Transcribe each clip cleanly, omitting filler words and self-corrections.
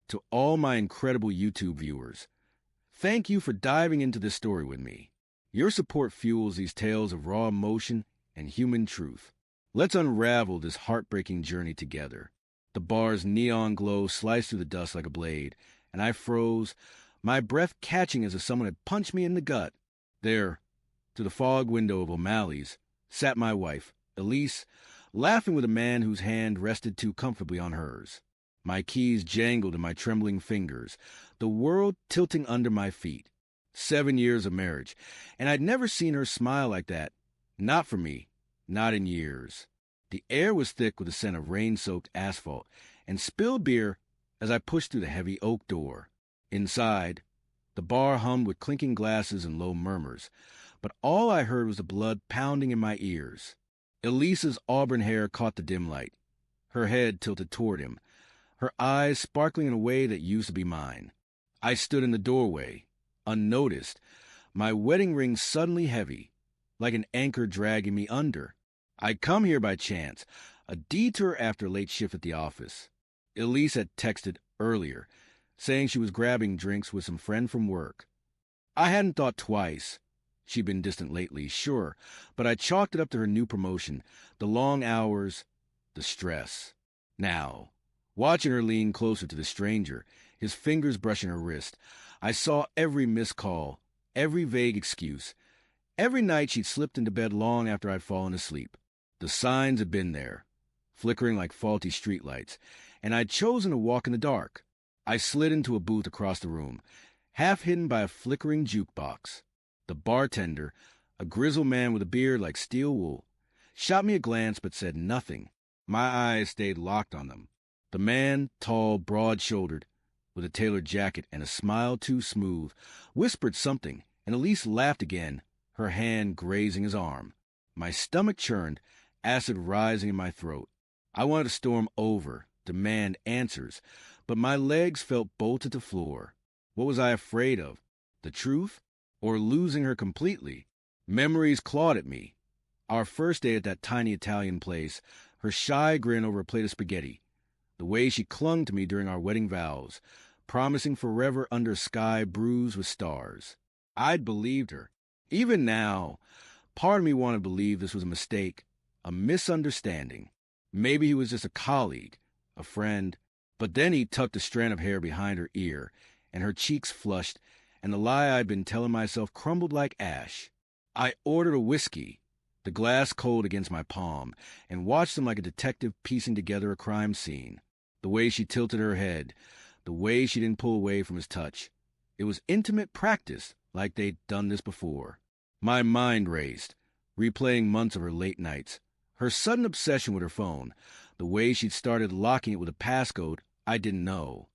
to all my incredible YouTube viewers. Thank you for diving into this story with me. Your support fuels these tales of raw emotion and human truth. Let's unravel this heartbreaking journey together. The bar's neon glow sliced through the dust like a blade, and I froze, my breath catching as if someone had punched me in the gut. There, through the fog window of O'Malley's, sat my wife, Elise, laughing with a man whose hand rested too comfortably on hers. My keys jangled in my trembling fingers, the world tilting under my feet. 7 years of marriage, and I'd never seen her smile like that. Not for me, not in years. The air was thick with the scent of rain-soaked asphalt and spilled beer as I pushed through the heavy oak door. Inside, the bar hummed with clinking glasses and low murmurs, but all I heard was the blood pounding in my ears. Elise's auburn hair caught the dim light, her head tilted toward him, her eyes sparkling in a way that used to be mine. I stood in the doorway, unnoticed, my wedding ring suddenly heavy, like an anchor dragging me under. I'd come here by chance, a detour after a late shift at the office. Elise had texted earlier, saying she was grabbing drinks with some friend from work. I hadn't thought twice. She'd been distant lately, sure, but I chalked it up to her new promotion, the long hours, the stress. Now, watching her lean closer to the stranger, his fingers brushing her wrist, I saw every missed call, every vague excuse. Every night she'd slipped into bed long after I'd fallen asleep. The signs had been there, flickering like faulty streetlights, and I'd chosen to walk in the dark. I slid into a booth across the room, half hidden by a flickering jukebox. The bartender, a grizzled man with a beard like steel wool, shot me a glance but said nothing. My eyes stayed locked on them. The man, tall, broad-shouldered, with a tailored jacket and a smile too smooth, whispered something, and Elise laughed again, her hand grazing his arm. My stomach churned, acid rising in my throat. I wanted to storm over, demand answers, but my legs felt bolted to floor. What was I afraid of? The truth? Or losing her completely? Memories clawed at me. Our first day at that tiny Italian place, her shy grin over a plate of spaghetti, the way she clung to me during our wedding vows, promising forever under a sky bruised with stars. I'd believed her. Even now, part of me wanted to believe this was a mistake, a misunderstanding. Maybe he was just a colleague, a friend. But then he tucked a strand of hair behind her ear, and her cheeks flushed, and the lie I'd been telling myself crumbled like ash. I ordered a whiskey, the glass cold against my palm, and watched him like a detective piecing together a crime scene. The way she tilted her head, the way she didn't pull away from his touch. It was intimate practice, like they'd done this before. My mind raced, replaying months of her late nights, her sudden obsession with her phone, the way she'd started locking it with a passcode I didn't know.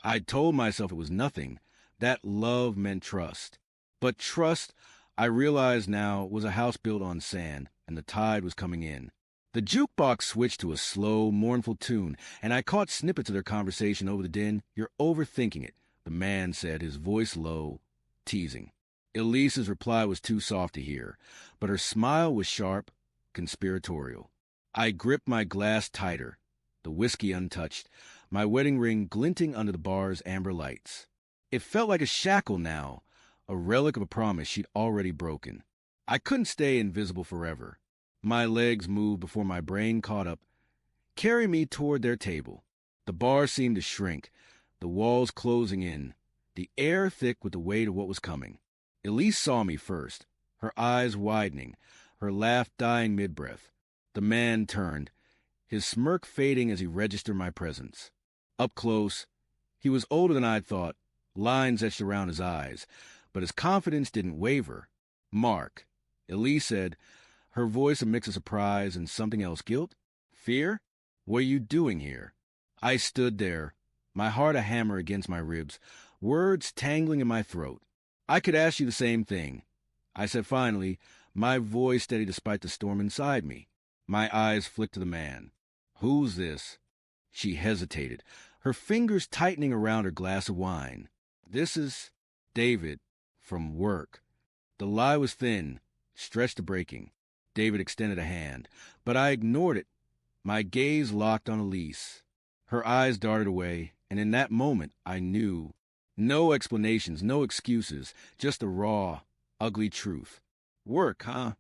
I'd told myself it was nothing, that love meant trust. But trust, I realized now, was a house built on sand, and the tide was coming in. The jukebox switched to a slow, mournful tune, and I caught snippets of their conversation over the din. "You're overthinking it," the man said, his voice low, teasing. Elise's reply was too soft to hear, but her smile was sharp, conspiratorial. I gripped my glass tighter, the whiskey untouched, my wedding ring glinting under the bar's amber lights. It felt like a shackle now, a relic of a promise she'd already broken. I couldn't stay invisible forever. My legs moved before my brain caught up, carrying me toward their table. The bar seemed to shrink, the walls closing in, the air thick with the weight of what was coming. Elise saw me first, her eyes widening, her laugh dying mid-breath. The man turned, his smirk fading as he registered my presence. Up close, he was older than I'd thought, lines etched around his eyes, but his confidence didn't waver. "Mark," Elise said, her voice a mix of surprise and something else. "Guilt? Fear? What are you doing here?" I stood there, my heart a hammer against my ribs, words tangling in my throat. "I could ask you the same thing," I said finally, my voice steady despite the storm inside me. My eyes flicked to the man. "Who's this?" She hesitated, her fingers tightening around her glass of wine. "This is David, from work." The lie was thin, stretched to breaking. David extended a hand, but I ignored it. My gaze locked on Elise. Her eyes darted away, And in that moment, I knew. No explanations, no excuses, just the raw, ugly truth. Work, huh?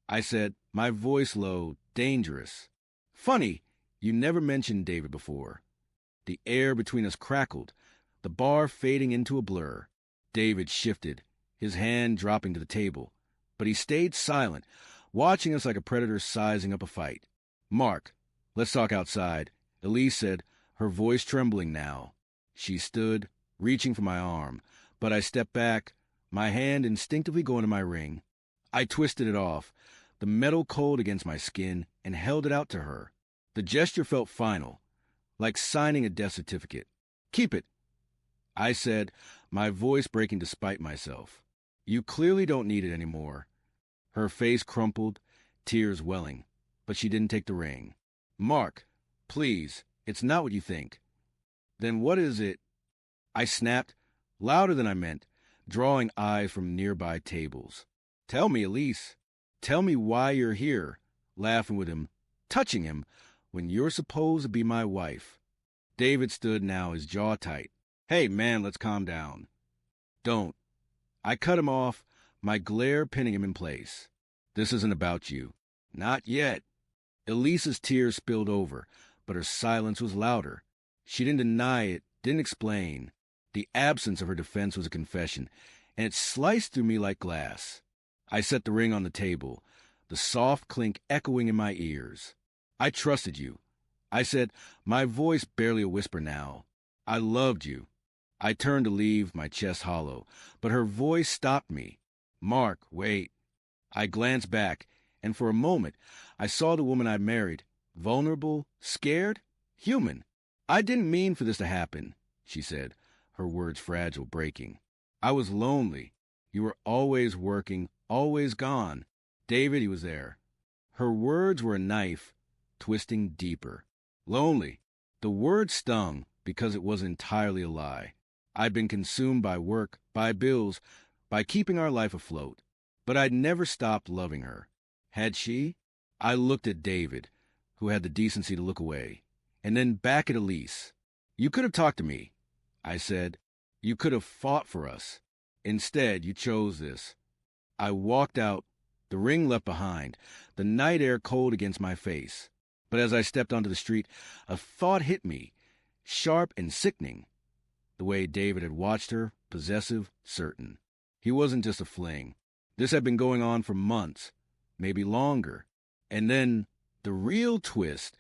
I said, my voice low, dangerous. Funny, you never mentioned David before. The air between us crackled, the bar fading into a blur. David shifted, his hand dropping to the table. But he stayed silent, watching us like a predator sizing up a fight. Mark, let's talk outside, Elise said, her voice trembling now. She stood, reaching for my arm, but I stepped back, my hand instinctively going to my ring. I twisted it off, the metal cold against my skin, and held it out to her. The gesture felt final, like signing a death certificate. Keep it, I said, my voice breaking despite myself. You clearly don't need it anymore. Her face crumpled, tears welling, but she didn't take the ring. Mark, please, it's not what you think. Then what is it? I snapped, louder than I meant, drawing eyes from nearby tables. Tell me, Elise. Tell me why you're here, laughing with him, touching him, when you're supposed to be my wife. David stood now, his jaw tight. Hey, man, let's calm down. Don't. I cut him off, my glare pinning him in place. This isn't about you. Not yet. Elise's tears spilled over, but her silence was louder. She didn't deny it, didn't explain. The absence of her defense was a confession, and it sliced through me like glass. I set the ring on the table, the soft clink echoing in my ears. I trusted you. I said, my voice barely a whisper now. I loved you. I turned to leave, my chest hollow, but her voice stopped me. Mark, wait. I glanced back, and for a moment, I saw the woman I married, vulnerable, scared, human. I didn't mean for this to happen, she said, her words fragile, breaking. I was lonely. You were always working, always gone. David, he was there. Her words were a knife, twisting deeper. Lonely. The word stung because it was entirely a lie. I'd been consumed by work, by bills, by keeping our life afloat. But I'd never stopped loving her. Had she? I looked at David, who had the decency to look away, and then back at Elise. You could have talked to me, I said. You could have fought for us. Instead, you chose this. I walked out, the ring left behind, the night air cold against my face. But as I stepped onto the street, a thought hit me, sharp and sickening. The way David had watched her, possessive, certain. He wasn't just a fling. This had been going on for months, maybe longer. And then, the real twist,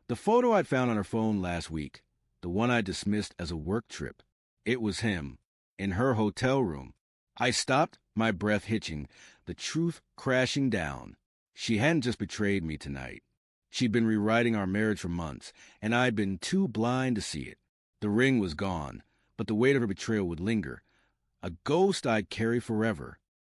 the photo I'd found on her phone last week, the one I dismissed as a work trip. It was him, in her hotel room. I stopped, my breath hitching, the truth crashing down. She hadn't just betrayed me tonight. She'd been rewriting our marriage for months, and I'd been too blind to see it. The ring was gone, but the weight of her betrayal would linger. A ghost I'd carry forever.